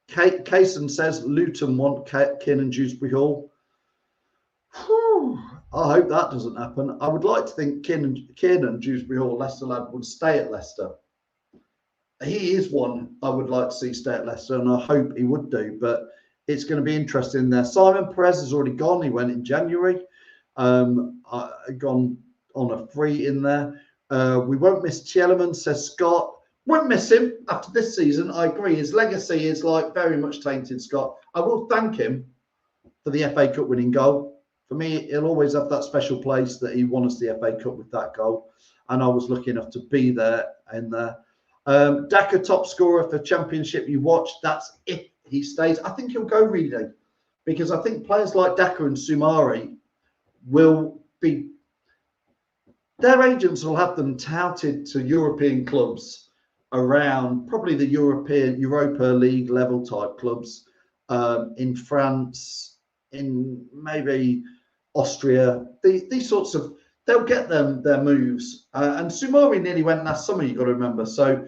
Kaysen says Luton want Kieran Dewsbury Hall. Whew, I hope that doesn't happen. I would like to think Kieran Dewsbury Hall, Leicester lad, would stay at Leicester. He is one I would like to see stay at Leicester, and I hope he would do. But it's going to be interesting there. Simon Perez has already gone. He went in January. Gone on a free in there. We won't miss Tielemans, says Scott. Won't miss him after this season. I agree. His legacy is like very much tainted, Scott. I will thank him for the FA Cup winning goal. For me, he'll always have that special place that he won us the FA Cup with that goal. And I was lucky enough to be there in there. Daka top scorer for Championship you watched. That's if he stays. I think he'll go really, because I think players like Daka and Sumari will be, their agents will have them touted to European clubs around probably the Europa League level type clubs in France, in maybe Austria. These sorts of, they'll get them their moves. And Sumari nearly went last summer, you've got to remember. So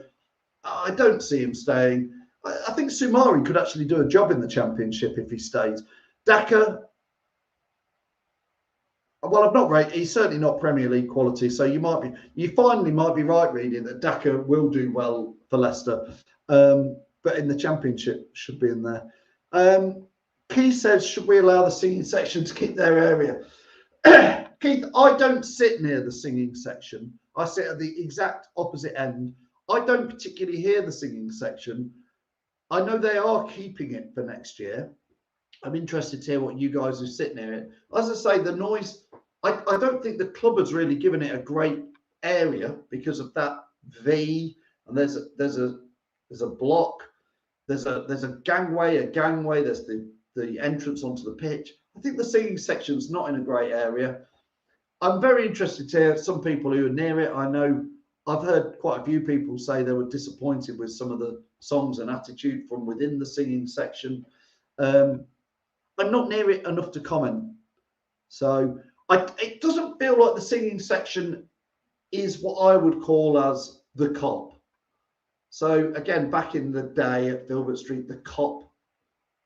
I don't see him staying. I think Sumari could actually do a job in the Championship if he stays. Daka, well, I've not rated. He's certainly not Premier League quality. So you finally might be right reading that Daka will do well for Leicester, but in the Championship should be in there. Keith says, should we allow the singing section to keep their area? Keith, I don't sit near the singing section. I sit at the exact opposite end. I don't particularly hear the singing section. I know they are keeping it for next year. I'm interested to hear what you guys who sit near it. As I say, the noise, I don't think the club has really given it a great area because of that V, and there's a block, there's a gangway, there's the entrance onto the pitch. I think the singing section's not in a great area. I'm very interested to hear some people who are near it. I know I've heard quite a few people say they were disappointed with some of the songs and attitude from within the singing section. I'm not near it enough to comment. So it doesn't feel like the singing section is what I would call as the Cop. So again, back in the day at Filbert Street, the Cop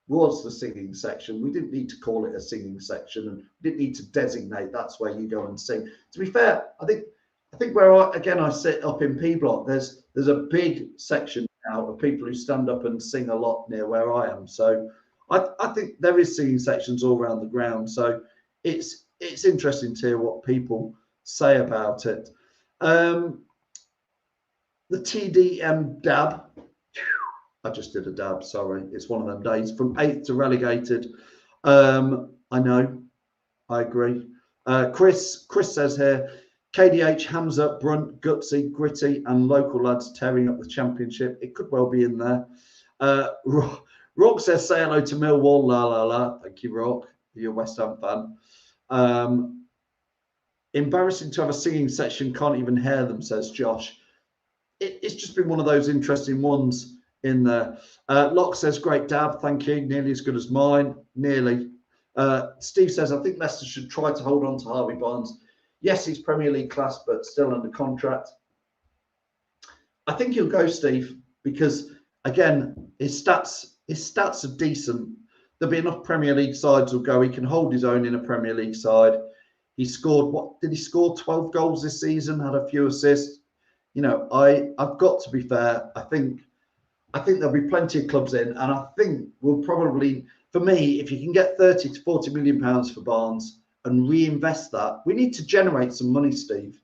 was the singing section. We didn't need to call it a singing section, and we didn't need to designate that's where you go and sing. To be fair, I think where I sit up in P Block, there's a big section now of people who stand up and sing a lot near where I am. So I think there is singing sections all around the ground. So it's interesting to hear what people say about it. The TDM dab. I just did a dab, sorry. It's one of them days. From 8th to relegated. I know. I agree. Chris says here, KDH, Hamza, Brunt, Gutsy, Gritty, and local lads tearing up the Championship. It could well be in there. Rock says, say hello to Millwall. La, la, la. Thank you, Rock. You're a West Ham fan. Embarrassing to have a singing section. Can't even hear them, says Josh. It's just been one of those interesting ones in there. Locke says, great dab. Thank you. Nearly as good as mine. Nearly. Steve says, I think Leicester should try to hold on to Harvey Barnes. Yes, he's Premier League class, but still under contract. I think he'll go, Steve, because again, his stats are decent. There'll be enough Premier League sides will go. He can hold his own in a Premier League side. He scored, what did he score? 12 goals this season, had a few assists. You know, I've got to be fair. I think there'll be plenty of clubs in, and I think we'll probably, for me, if you can get 30 to 40 million pounds for Barnes and reinvest that, we need to generate some money, Steve.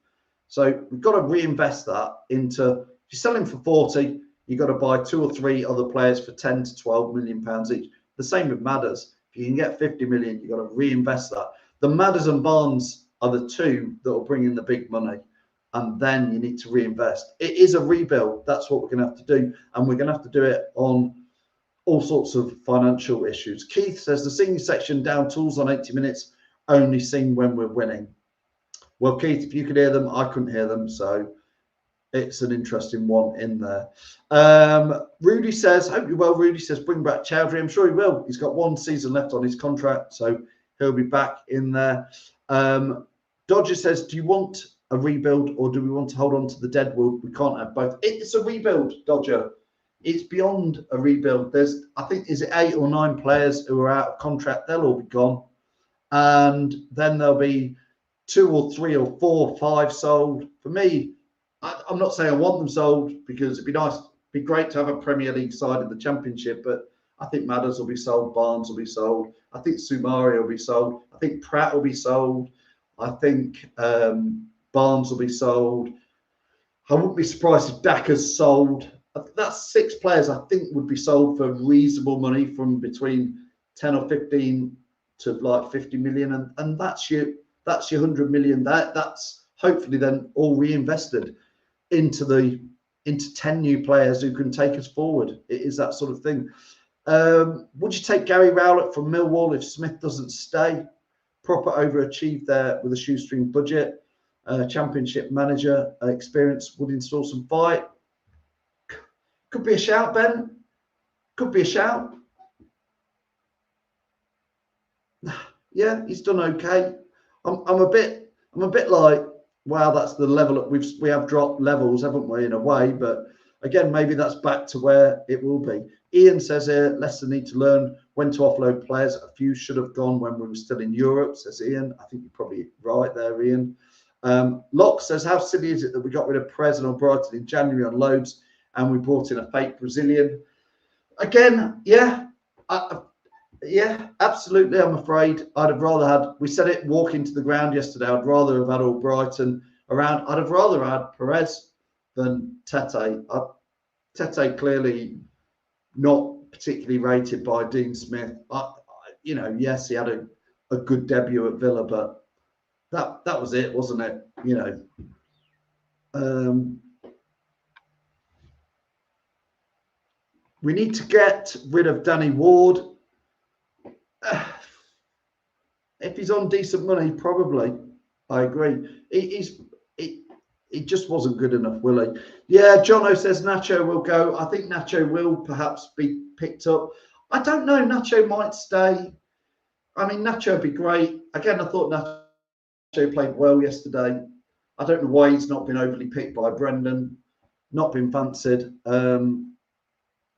So we've got to reinvest that into, if you're selling for 40, you've got to buy 2 or 3 other players for 10 to 12 million pounds each. The same with Madders. If you can get 50 million, you've got to reinvest that. The Madders and Barnes are the two that will bring in the big money. And then you need to reinvest. It is a rebuild. That's what we're going to have to do. And we're going to have to do it on all sorts of financial issues. Keith says the senior section down tools on 80 minutes, only sing when we're winning. Well, Keith, if you could hear them, I couldn't hear them. So it's an interesting one in there. Rudy says, hope you're well. Rudy says, bring back Chowdhury. I'm sure he will. He's got 1 season left on his contract, so he'll be back in there. Dodger says, do you want a rebuild or do we want to hold on to the deadwood? We can't have both. It's a rebuild, Dodger. It's beyond a rebuild. There's, I think, is it 8 or 9 players who are out of contract? They'll all be gone. And then there'll be 2 or 3 or 4 or 5 sold. For me, I'm not saying I want them sold because it'd be nice, be great to have a Premier League side in the Championship, but I think Madders will be sold, Barnes will be sold, I think Soumare will be sold, I think Pratt will be sold, I think Barnes will be sold. I wouldn't be surprised if Daka's sold. That's 6 players I think would be sold for reasonable money from between 10 or 15 to like 50 million, and that's your 100 million. That's hopefully then all reinvested into 10 new players who can take us forward. It is that sort of thing. Would you take Gary Rowlett from Millwall if Smith doesn't stay? Proper overachieved there with a shoestring budget. Championship manager experience, would install some fight. Could be a shout, Ben. Could be a shout. Yeah, he's done okay. I'm a bit like, wow, that's the level that we have dropped levels, haven't we, in a way? But again, maybe that's back to where it will be. Ian says here, Leicester need to learn when to offload players. A few should have gone when we were still in Europe, says Ian. I think you're probably right there, Ian. Locke says, how silly is it that we got rid of Perez and Brighton in January on loads and we brought in a fake Brazilian? Again, yeah, yeah, absolutely. I'm afraid I'd have rather had, we said it walking to the ground yesterday, I'd rather have had all Brighton around. I'd have rather had Perez than Tete. Tete clearly not particularly rated by Dean Smith. Yes, he had a good debut at Villa, but that was it, wasn't it? We need to get rid of Danny Ward. If he's on decent money, probably. I agree. He just wasn't good enough, will he? Yeah, Jono says Nacho will go. I think Nacho will perhaps be picked up. I don't know. Nacho might stay. I mean, Nacho would be great. Again, I thought Nacho played well yesterday. I don't know why he's not been overly picked by Brendan, not been fancied.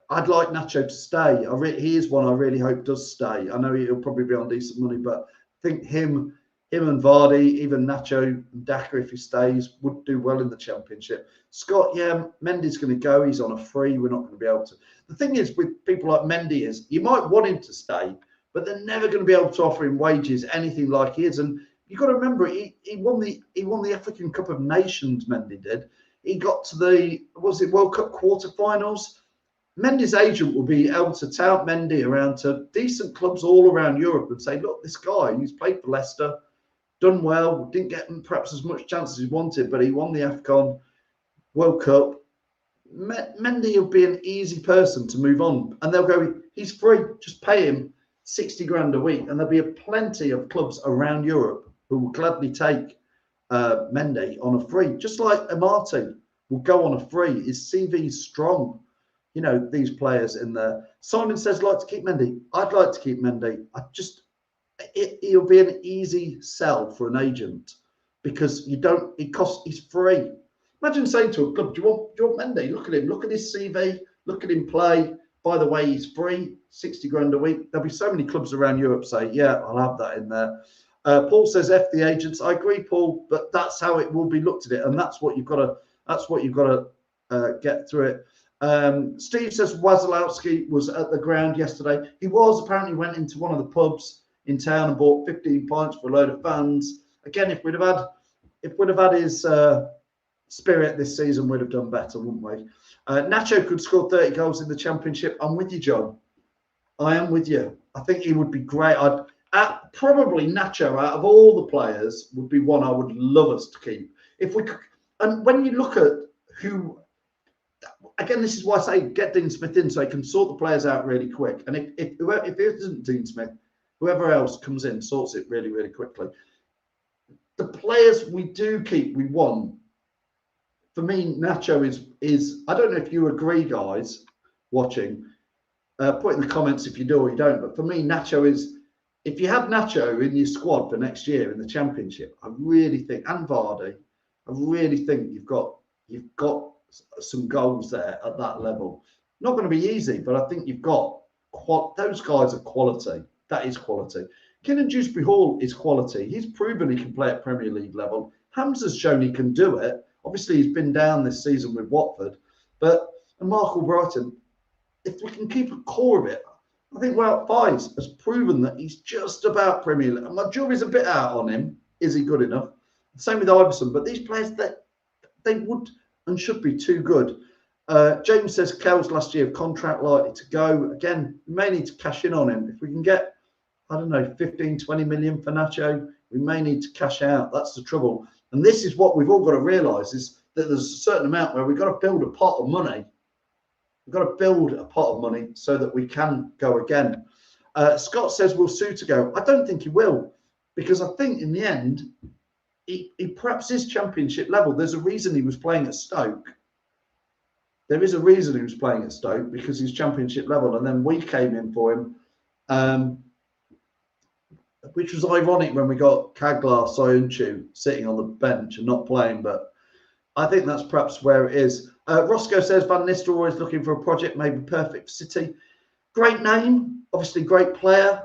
I'd like Nacho to stay. He is one I really hope does stay. I know he'll probably be on decent money, but I think him and Vardy, even Nacho and Daka, if he stays, would do well in the Championship. Scott, yeah, Mendy's going to go. He's on a free. We're not going to be able to. The thing is with people like Mendy is you might want him to stay, but they're never going to be able to offer him wages anything like he is. And you've got to remember, he won the African Cup of Nations. Mendy did. He got to the World Cup quarterfinals. Mendy's agent will be able to tout Mendy around to decent clubs all around Europe and say, look, this guy, he's played for Leicester, done well, didn't get perhaps as much chance as he wanted, but he won the AFCON World Cup. Mendy will be an easy person to move on. And they'll go, he's free, just pay him 60 grand a week. And there'll be plenty of clubs around Europe who will gladly take Mendy on a free, just like Amati will go on a free. His CV's strong. These players in there. Simon says, like to keep Mendy. I'd like to keep Mendy. He'll be an easy sell for an agent because he's free. Imagine saying to a club, do you want Mendy? Look at him. Look at his CV. Look at him play. By the way, he's free, 60 grand a week. There'll be so many clubs around Europe say, yeah, I'll have that in there. Paul says, F the agents. I agree, Paul, but that's how it will be looked at it. And that's what you've got to get through it. Steve says Wasilowski was at the ground yesterday. He apparently went into one of the pubs in town and bought 15 pints for a load of fans. Again, if we'd have had his spirit this season, we'd have done better, wouldn't we? Nacho could score 30 goals in the Championship. I'm with you, John. I am with you. I think he would be great. Probably Nacho, out of all the players, would be one I would love us to keep. If we could, and when you look at who, again, this is why I say get Dean Smith in so he can sort the players out really quick. And if it isn't Dean Smith, whoever else comes in sorts it really, really quickly. The players we do keep, we want. For me, Nacho is. I don't know if you agree, guys, watching. Put in the comments if you do or you don't. But for me, Nacho is. If you have Nacho in your squad for next year in the Championship, I really think, and Vardy, I really think you've got some goals there at that level. Not going to be easy, but I think you've got those guys are quality. That is quality. Kiernan Dewsbury Hall is quality. He's proven he can play at Premier League level. Hamza's shown he can do it. Obviously, he's been down this season with Watford, and Mark Albrighton, if we can keep a core of it, I think Wout Faes has proven that he's just about Premier League. My jury's a bit out on him. Is he good enough? Same with Iverson, but these players, they would and should be too good. James says Kel's last year of contract likely to go. Again, we may need to cash in on him. If we can get, I don't know, 15, 20 million for Nacho, we may need to cash out. That's the trouble. And this is what we've all got to realise, is that there's a certain amount where we've got to build a pot of money. We've got to build a pot of money so that we can go again. Scott says, will Suter go? I don't think he will, because I think in the end, he perhaps is Championship level. There's a reason he was playing at Stoke. There is a reason he was playing at Stoke, because he's Championship level. And then we came in for him, which was ironic when we got Kaglar Soyuncu sitting on the bench and not playing. But I think that's perhaps where it is. Roscoe says Van Nistelrooy is looking for a project, maybe perfect for City. Great name, obviously great player.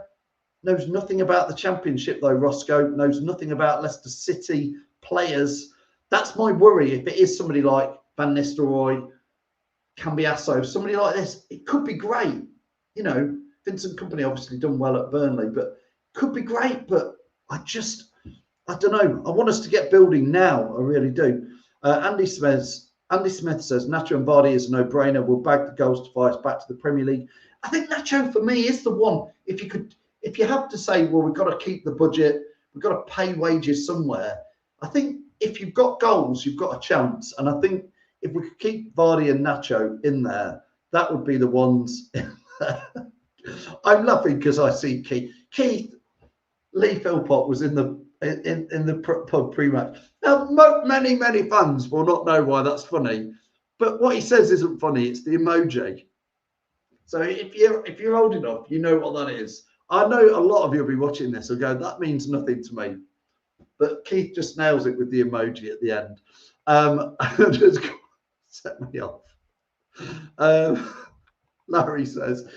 Knows nothing about the Championship though, Roscoe. Knows nothing about Leicester City players. That's my worry. If it is somebody like Van Nistelrooy, Cambiasso, somebody like this, it could be great. You know, Vincent Kompany obviously done well at Burnley, but could be great. But I don't know. I want us to get building now. I really do. Andy Smith says Nacho and Vardy is a no-brainer. We'll bag the goals to Faes back to the Premier League. I think Nacho for me is the one. If you have to say, well, we've got to keep the budget, we've got to pay wages somewhere. I think if you've got goals, you've got a chance. And I think if we could keep Vardy and Nacho in there, that would be the ones. I'm laughing because I see Keith Lee Philpott was in the pub pre-match. Now, many fans will not know why that's funny, but what he says isn't funny. It's the emoji. So if you're old enough, you know what that is. I know a lot of you will be watching this and go, that means nothing to me. But Keith just nails it with the emoji at the end. Just set me off. Larry says,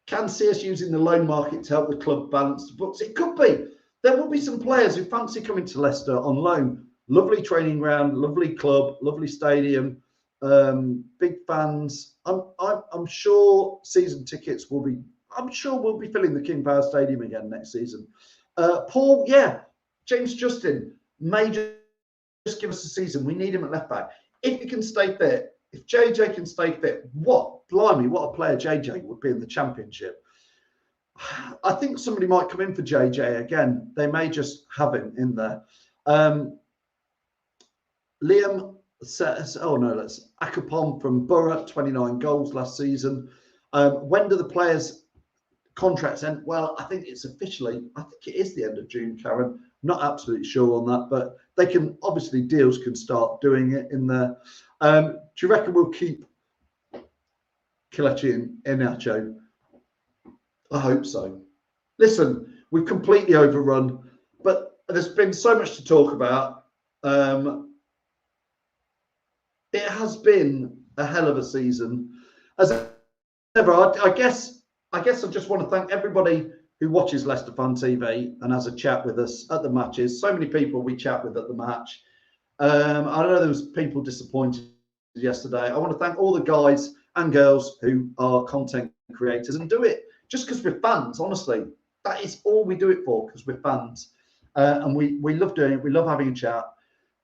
can see us using the loan market to help the club balance the books? It could be. There will be some players who fancy coming to Leicester on loan. Lovely training ground, lovely club, lovely stadium, big fans. I'm sure season tickets will be. I'm sure we'll be filling the King Power Stadium again next season. Paul, yeah, James Justin may just give us a season. We need him at left back if he can stay fit. If JJ can stay fit, blimey, what a player JJ would be in the Championship. I think somebody might come in for JJ again. They may just have him in there. Liam says, that's Akapom from Borough, 29 goals last season. When do the players' contracts end? Well, I think it's officially, I think it is the end of June, Karen. Not absolutely sure on that, but they can, obviously deals can start doing it in there. Do you reckon we'll keep Kelechi and Iheanacho? I hope so. Listen, we've completely overrun, but there's been so much to talk about. It has been a hell of a season. As ever, I guess I just want to thank everybody who watches Leicester Fan TV and has a chat with us at the matches. So many people we chat with at the match. I know there was people disappointed yesterday. I want to thank all the guys and girls who are content creators and do it just because we're fans. Honestly, that is all we do it for, because we're fans, and we love doing it. We love having a chat.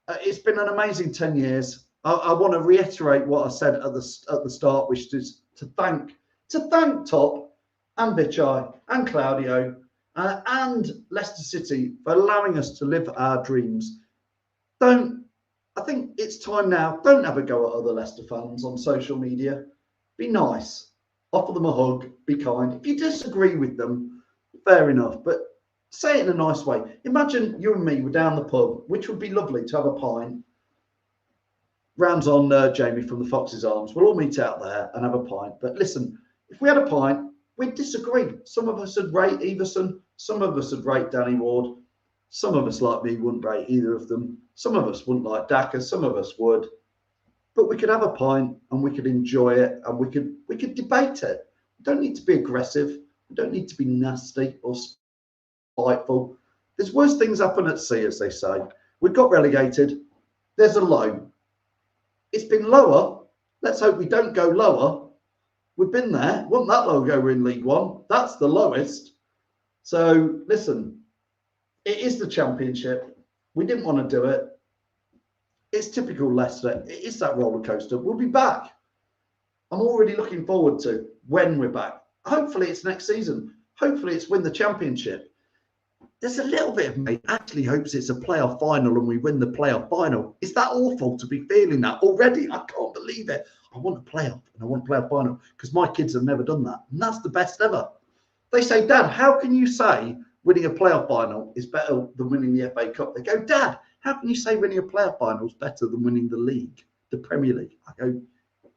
It's been an amazing 10 years. I want to reiterate what I said at the start, which is to thank Top and Vichai and Claudio and Leicester City for allowing us to live our dreams. I think it's time now. Don't have a go at other Leicester fans on social media. Be nice. Offer them a hug. Be kind. If you disagree with them, fair enough. But say it in a nice way. Imagine you and me were down the pub, which would be lovely to have a pint. Rams on Jamie from the Fox's Arms. We'll all meet out there and have a pint. But listen, if we had a pint, we'd disagree. Some of us would rate Everson. Some of us would rate Danny Ward. Some of us, like me, wouldn't rate either of them. Some of us wouldn't like Daka. Some of us would. But we could have a pint and we could enjoy it and we could debate it. We don't need to be aggressive. We don't need to be nasty or spiteful. There's worse things happen at sea, as they say. We got relegated. There's a low. It's been lower. Let's hope we don't go lower. We've been there. Wasn't that long ago we're in League One? That's the lowest. So listen, it is the Championship. We didn't want to do it. It's typical Leicester. It is that roller coaster. We'll be back. I'm already looking forward to when we're back. Hopefully it's next season. Hopefully it's win the Championship. There's a little bit of me actually hopes it's a playoff final and we win the playoff final. Is that awful to be feeling that already? I can't believe it. I want a playoff and I want a playoff final because my kids have never done that. And that's the best ever. They say, Dad, how can you say winning a playoff final is better than winning the FA Cup? They go, Dad, how can you say winning a playoff final is better than winning the league, the Premier League? I go,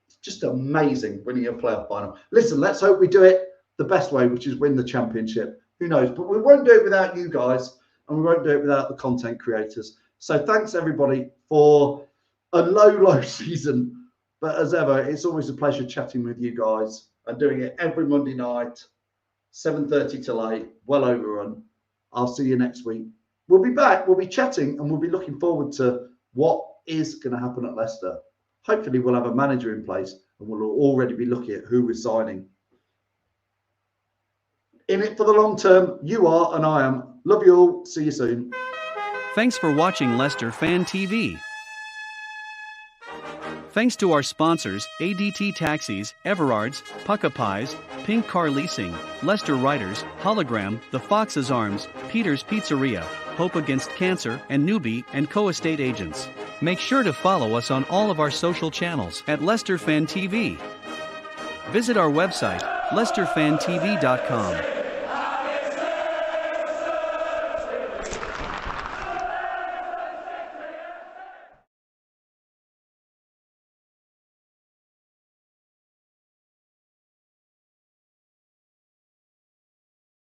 it's just amazing winning a playoff final. Listen, let's hope we do it the best way, which is win the Championship. Who knows? But we won't do it without you guys and we won't do it without the content creators. So thanks, everybody, for a low season. But as ever, it's always a pleasure chatting with you guys and doing it every Monday night, 7:30 till 8, well overrun. I'll see you next week. We'll be back. We'll be chatting and we'll be looking forward to what is going to happen at Leicester. Hopefully, we'll have a manager in place and we'll already be looking at who we're signing. In it for the long term, you are and I am. Love you all. See you soon. Thanks for watching Leicester Fan TV. Thanks to our sponsors, ADT Taxis, Everard's, Pucka Pies, Pink Car Leasing, Leicester Riders, Hologram, The Fox's Arms, Peter's Pizzeria, Hope Against Cancer, and Newbie & Co Estate Agents. Make sure to follow us on all of our social channels at Leicester Fan TV. Visit our website, leicesterfantv.com.